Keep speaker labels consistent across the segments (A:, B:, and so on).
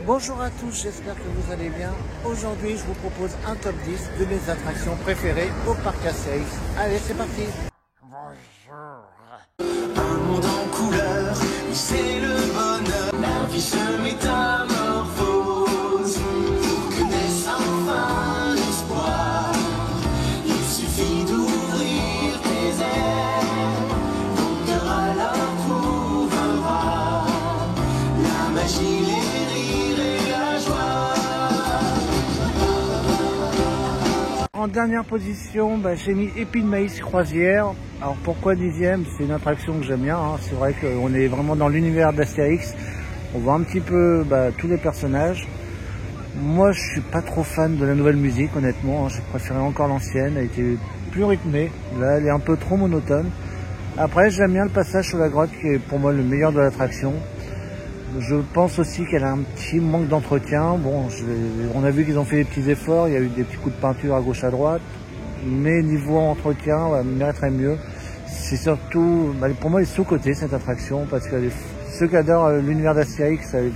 A: Bonjour à tous, j'espère que vous allez bien. Aujourd'hui, je vous propose un top 10 de mes attractions préférées au parc Astérix. Allez, c'est parti. Bonjour.
B: Un monde en couleur, c'est le bonheur. La vie se métamorphose pour que naisse enfin l'espoir. Il suffit d'ouvrir tes ailes, ton cœur alors trouvera la magie, les rires et la joie.
A: En dernière position, j'ai mis Épis de Maïs Croisière. Alors pourquoi 10e? C'est une attraction que j'aime bien, hein. C'est vrai qu'on est vraiment dans l'univers d'Astérix. On voit un petit peu tous les personnages. Moi, je suis pas trop fan de la nouvelle musique, honnêtement, hein. J'ai préféré encore l'ancienne, elle était plus rythmée. Là, elle est un peu trop monotone. Après, j'aime bien le passage sous la grotte, qui est pour moi le meilleur de l'attraction. Je pense aussi qu'elle a un petit manque d'entretien. Bon, on a vu qu'ils ont fait des petits efforts, il y a eu des petits coups de peinture à gauche à droite. Mais niveau entretien, elle mériterait mieux. C'est surtout, pour moi, elle est sous-cotée cette attraction, parce que ceux qui adorent l'univers d'Astérix, elle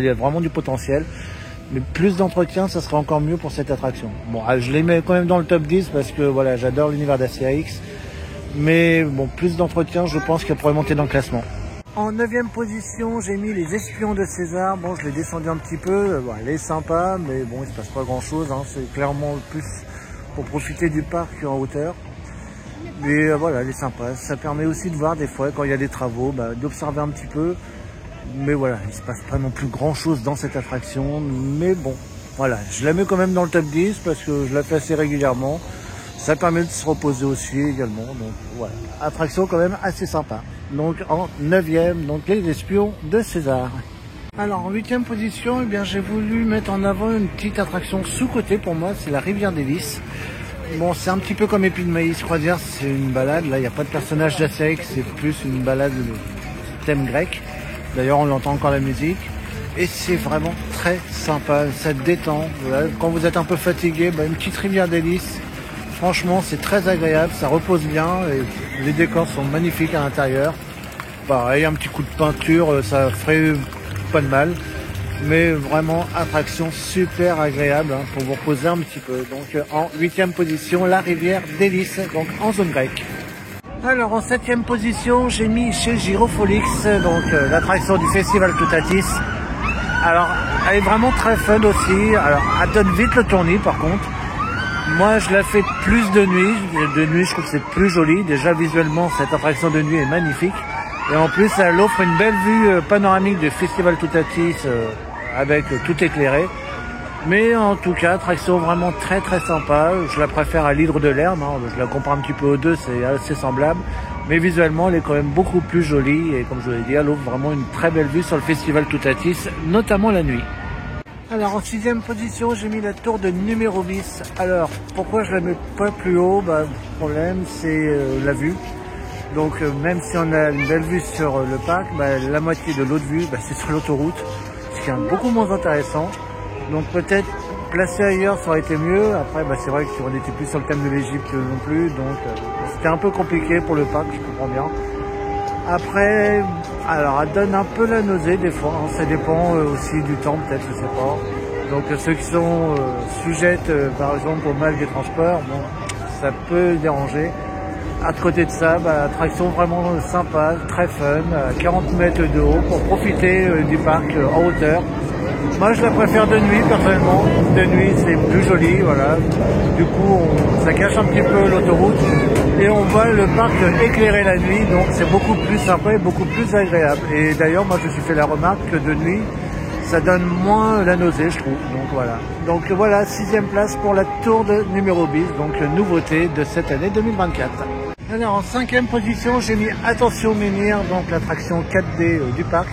A: a vraiment du potentiel. Mais plus d'entretien, ça serait encore mieux pour cette attraction. Bon, je les mets quand même dans le top 10 parce que voilà, j'adore l'univers d'Astérix. Mais bon, plus d'entretien, je pense qu'elle pourrait monter dans le classement. En 9e position, j'ai mis les Espions de César. Bon, je l'ai descendu un petit peu. Bon, elle est sympa, mais bon, il se passe pas grand chose, hein. C'est clairement plus pour profiter du parc en hauteur. Mais voilà, elle est sympa. Ça permet aussi de voir des fois, quand il y a des travaux, d'observer un petit peu. Mais voilà, il se passe pas non plus grand chose dans cette attraction. Mais bon, voilà, je la mets quand même dans le top 10 parce que je la fais assez régulièrement. Ça permet de se reposer aussi également. Donc voilà, attraction quand même assez sympa. Donc en 9e, donc les Espions de César. Alors en 8e position, eh bien j'ai voulu mettre en avant une petite attraction sous-cotée pour moi, c'est la Rivière des Lys. Bon, c'est un petit peu comme Épis de Maïs Croisière, c'est une balade. Là, il n'y a pas de personnage d'Astérix, c'est plus une balade de thème grec. D'ailleurs, on entend encore la musique. Et c'est vraiment très sympa, ça détend. Voilà. Quand vous êtes un peu fatigué, une petite Rivière des Lys. Franchement, c'est très agréable, ça repose bien. Et les décors sont magnifiques à l'intérieur. Pareil, un petit coup de peinture, ça ferait pas de mal. Mais vraiment, attraction super agréable pour vous reposer un petit peu. Donc en 8e position, la Rivière des Lys, donc en zone grecque. Alors en 7e position, j'ai mis chez Gyrofolix, donc l'attraction du festival Toutatis. Alors, elle est vraiment très fun aussi. Alors, elle donne vite le tournis par contre. Moi, je la fais plus de nuit. De nuit, je trouve que c'est plus joli. Déjà, visuellement, cette attraction de nuit est magnifique. Et en plus, elle offre une belle vue panoramique du festival Toutatis avec tout éclairé. Mais en tout cas, attraction vraiment très très sympa. Je la préfère à l'Hydre de Lerme, hein. Je la compare un petit peu aux deux, c'est assez semblable. Mais visuellement, elle est quand même beaucoup plus jolie. Et comme je vous l'ai dit, elle offre vraiment une très belle vue sur le festival Toutatis, notamment la nuit. Alors en 6e position, j'ai mis la tour de numéro 10. Alors, pourquoi je la mets pas plus haut? Le problème, c'est la vue. Donc même si on a une belle vue sur le parc, la moitié de l'autre vue, c'est sur l'autoroute. Ce qui est beaucoup moins intéressant. Donc peut-être placer ailleurs, ça aurait été mieux. Après, c'est vrai qu'on n'était plus sur le thème de l'Égypte non plus. Donc c'était un peu compliqué pour le parc, je comprends bien. Après, alors elle donne un peu la nausée des fois, hein. Ça dépend aussi du temps peut-être, je sais pas. Donc ceux qui sont sujettes par exemple au mal des transports, bon, ça peut déranger. À côté de ça, attraction vraiment sympa, très fun, à 40 mètres de haut pour profiter du parc en hauteur. Moi je la préfère de nuit personnellement, de nuit c'est plus joli, voilà. Du coup ça cache un petit peu l'autoroute et on voit le parc éclairé la nuit, donc c'est beaucoup plus sympa et beaucoup plus agréable. Et d'ailleurs moi je me suis fait la remarque que de nuit ça donne moins la nausée je trouve, donc voilà. Donc voilà, 6e place pour la tour de numéro 10, donc nouveauté de cette année 2024. Alors en 5e position j'ai mis Attention Menhir, donc l'attraction 4D du parc.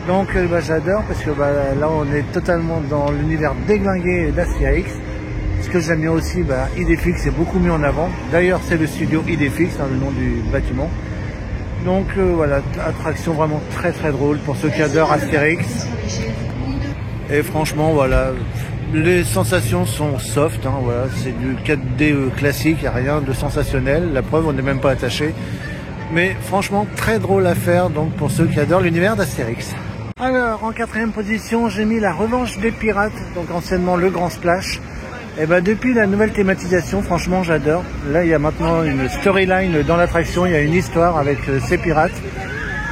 A: Donc j'adore parce que là on est totalement dans l'univers déglingué d'Astérix. Ce que j'aime bien aussi, Idéfix est beaucoup mis en avant. D'ailleurs c'est le studio Idéfix, le nom du bâtiment. Donc voilà, attraction vraiment très très drôle pour ceux qui adorent Astérix. Et franchement voilà, les sensations sont soft, hein, voilà, c'est du 4D classique, il n'y a rien de sensationnel. La preuve, on n'est même pas attaché. Mais franchement très drôle à faire donc pour ceux qui adorent l'univers d'Astérix. Alors, en quatrième position, j'ai mis la Revanche des Pirates, donc anciennement le Grand Splash. Et ben depuis la nouvelle thématisation, franchement, j'adore. Là, il y a maintenant une storyline dans l'attraction, il y a une histoire avec ces pirates.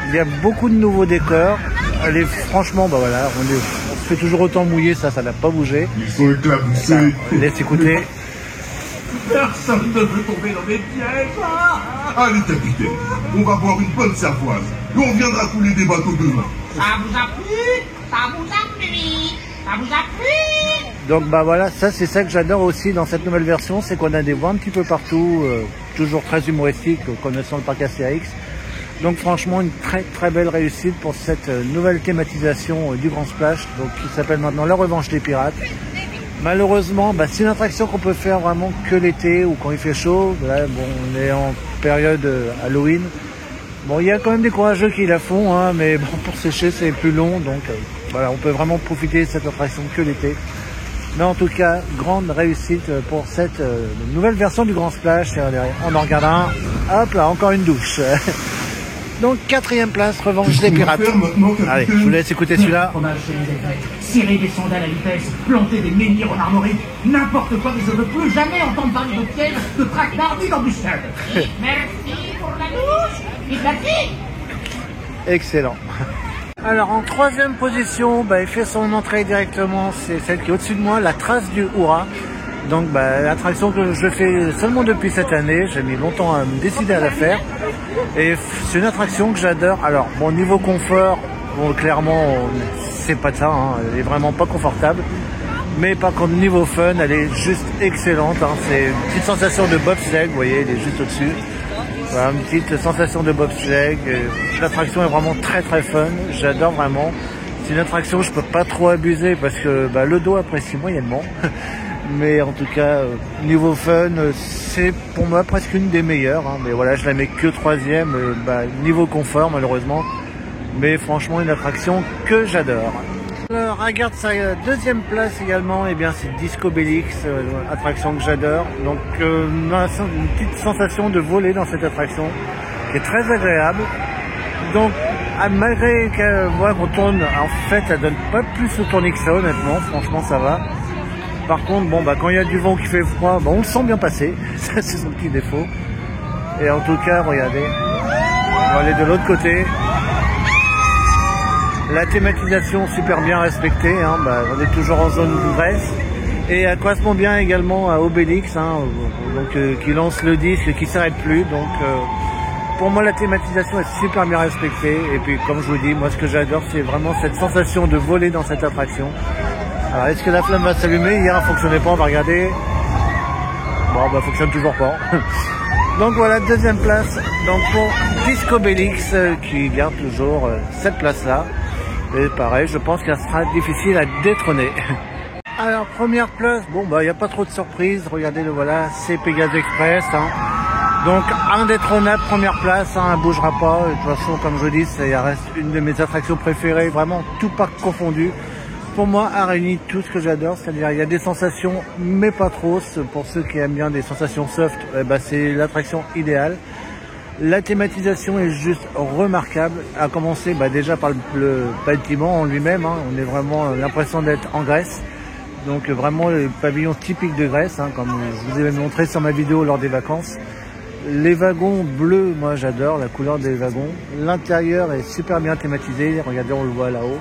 A: Il y a beaucoup de nouveaux décors. Allez, franchement, bah voilà, on se fait toujours autant mouiller, ça n'a pas bougé.
C: Ils sont éclaboussés.
A: Laisse écouter.
C: Personne ne veut tomber dans mes pièges. Allez, capitaine, on va boire une bonne cervoise et on viendra couler des bateaux demain.
D: Ça vous a plu? Ça vous a plu? Ça vous a plu?
A: Donc bah voilà, ça c'est ça que j'adore aussi dans cette nouvelle version, c'est qu'on a des voix un petit peu partout, toujours très humoristique, connaissant le parc Astérix. Donc franchement une très belle réussite pour cette nouvelle thématisation du Grand Splash, donc qui s'appelle maintenant la Revanche des Pirates. Malheureusement, bah, c'est une attraction qu'on peut faire vraiment que l'été ou quand il fait chaud. Là, bon, on est en période Halloween. Bon, il y a quand même des courageux qui la font, hein, mais bon, pour sécher c'est plus long, donc voilà, on peut vraiment profiter de cette attraction que l'été. Mais en tout cas, grande réussite pour cette nouvelle version du Grand Splash. On en regarde un. Hop là, encore une douche. Donc, quatrième place, Revanche des Pirates. Allez, je vous laisse écouter celui-là.
D: Fromage chez les Grecs, cirer des sandales à vitesse, planter des menhirs en armorie, n'importe quoi, mais je ne veux plus jamais entendre parler de pièges, de traquenards ni d'embuscades. Merci pour la douche, et merci.
A: Excellent. Alors en troisième position, bah, il fait son entrée directement, c'est celle qui est au-dessus de moi, la Trace du Hourra. Donc bah, l'attraction que je fais seulement depuis cette année, j'ai mis longtemps à me décider à la faire. Et c'est une attraction que j'adore. Alors bon, niveau confort, bon, clairement c'est pas de ça, hein, elle est vraiment pas confortable. Mais par contre niveau fun, elle est juste excellente, hein. C'est une petite sensation de bobsleigh, vous voyez, elle est juste au-dessus. Voilà, une petite sensation de bobsleigh. L'attraction est vraiment très fun, j'adore vraiment. C'est une attraction où je peux pas trop abuser parce que bah, le dos apprécie moyennement. Mais en tout cas, niveau fun, c'est pour moi presque une des meilleures, hein. Mais voilà, je la mets que troisième, bah, niveau confort malheureusement. Mais franchement, une attraction que j'adore. Alors, regarde sa deuxième place également, et bien c'est Disco Bellix, attraction que j'adore. Donc une petite sensation de voler dans cette attraction, qui est très agréable. Donc malgré qu'on tourne, en fait elle donne pas plus de tournis que ça honnêtement, franchement ça va. Par contre, bon bah quand il y a du vent qui fait froid, bah, on le sent bien passer, ça c'est son petit défaut. Et en tout cas, regardez, on va aller de l'autre côté. La thématisation super bien respectée, hein, bah, on est toujours en zone Grèce. Et elle correspond bien également à Obélix, hein, donc, qui lance le disque, qui s'arrête plus. Donc pour moi la thématisation est super bien respectée. Et puis comme je vous dis, moi ce que j'adore c'est vraiment cette sensation de voler dans cette attraction. Alors est-ce que la flamme va s'allumer? Hier elle fonctionnait pas, on va regarder. Bon bah fonctionne toujours pas. Donc voilà, deuxième place donc pour Disco Bellix qui garde toujours cette place là. Et pareil, je pense qu'elle sera difficile à détrôner. Alors première place, bon bah il n'y a pas trop de surprises, regardez le voilà, c'est Pégase Express, hein. Donc indétrônable première place, hein, elle ne bougera pas. De toute façon, comme je dis, ça reste une de mes attractions préférées, vraiment tout parc confondu. Pour moi, elle réunit tout ce que j'adore, c'est-à-dire il y a des sensations, mais pas trop. Pour ceux qui aiment bien des sensations soft, bah, c'est l'attraction idéale. La thématisation est juste remarquable, à commencer bah, déjà par le bâtiment en lui-même, hein. On a vraiment l'impression d'être en Grèce. Donc vraiment le pavillon typique de Grèce, hein, comme je vous ai montré sur ma vidéo lors des vacances. Les wagons bleus, moi j'adore la couleur des wagons. L'intérieur est super bien thématisé, regardez on le voit là-haut.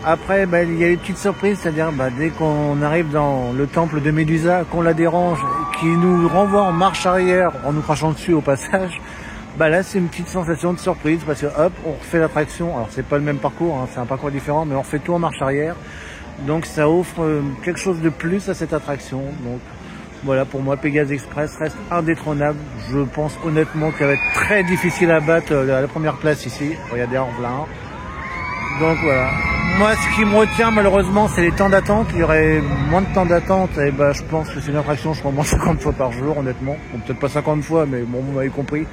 A: Après, bah, il y a une petite surprise, c'est-à-dire bah, dès qu'on arrive dans le temple de Médusa, qu'on la dérange, qui nous renvoie en marche arrière en nous crachant dessus au passage, bah là c'est une petite sensation de surprise parce que hop, on refait l'attraction. Alors c'est pas le même parcours, hein, c'est un parcours différent, mais on refait tout en marche arrière. Donc ça offre quelque chose de plus à cette attraction. Donc voilà, pour moi Pégase Express reste indétrônable. Je pense honnêtement qu'elle va être très difficile à battre à la première place ici. Regardez en plein. Donc voilà. Moi, ce qui me retient malheureusement, c'est les temps d'attente. Il y aurait moins de temps d'attente. Et bah, je pense que c'est une attraction, je crois, moins 50 fois par jour, honnêtement. Bon, peut-être pas 50 fois, mais bon, vous m'avez compris.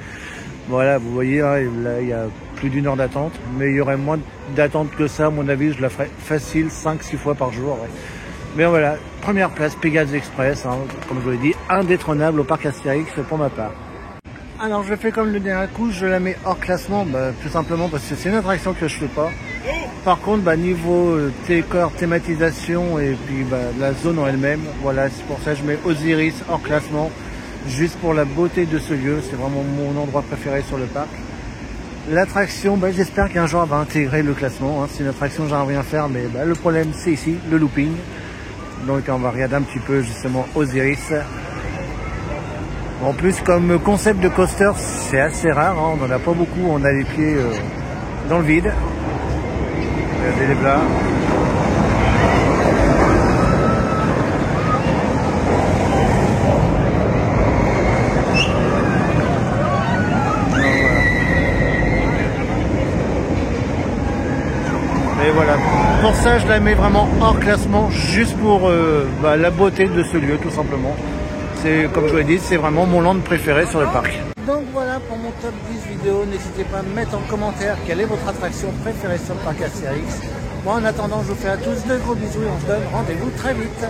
A: Voilà, vous voyez, hein, là, il y a plus d'une heure d'attente. Mais il y aurait moins d'attente que ça, à mon avis. Je la ferais facile 5-6 fois par jour. Ouais. Mais voilà, première place, Pégase Express, hein, comme je vous l'ai dit, indétrônable au parc Astérix pour ma part. Alors, je fais comme le dernier coup, je la mets hors classement, bah, tout simplement parce que c'est une attraction que je fais pas. par contre, bah, niveau décor, thématisation et puis bah, la zone en elle-même, voilà, c'est pour ça que je mets Osiris hors classement, juste pour la beauté de ce lieu. C'est vraiment mon endroit préféré sur le parc. L'attraction, bah, j'espère qu'un jour elle va intégrer le classement. Hein. C'est une attraction que j'aimerais rien faire, mais bah, le problème c'est ici, le looping. Donc on va regarder un petit peu justement Osiris. En plus, comme concept de coaster, c'est assez rare, hein. On n'en a pas beaucoup, on a les pieds dans le vide. Regardez les plats. Et voilà, pour ça je la mets vraiment hors classement, juste pour bah, la beauté de ce lieu tout simplement. C'est, comme je vous l'ai dit, c'est vraiment mon land préféré sur le parc. Donc voilà pour mon top 10 vidéo. N'hésitez pas à me mettre en commentaire quelle est votre attraction préférée sur le parc Astérix. Moi en attendant, je vous fais à tous de gros bisous et on se donne rendez-vous très vite.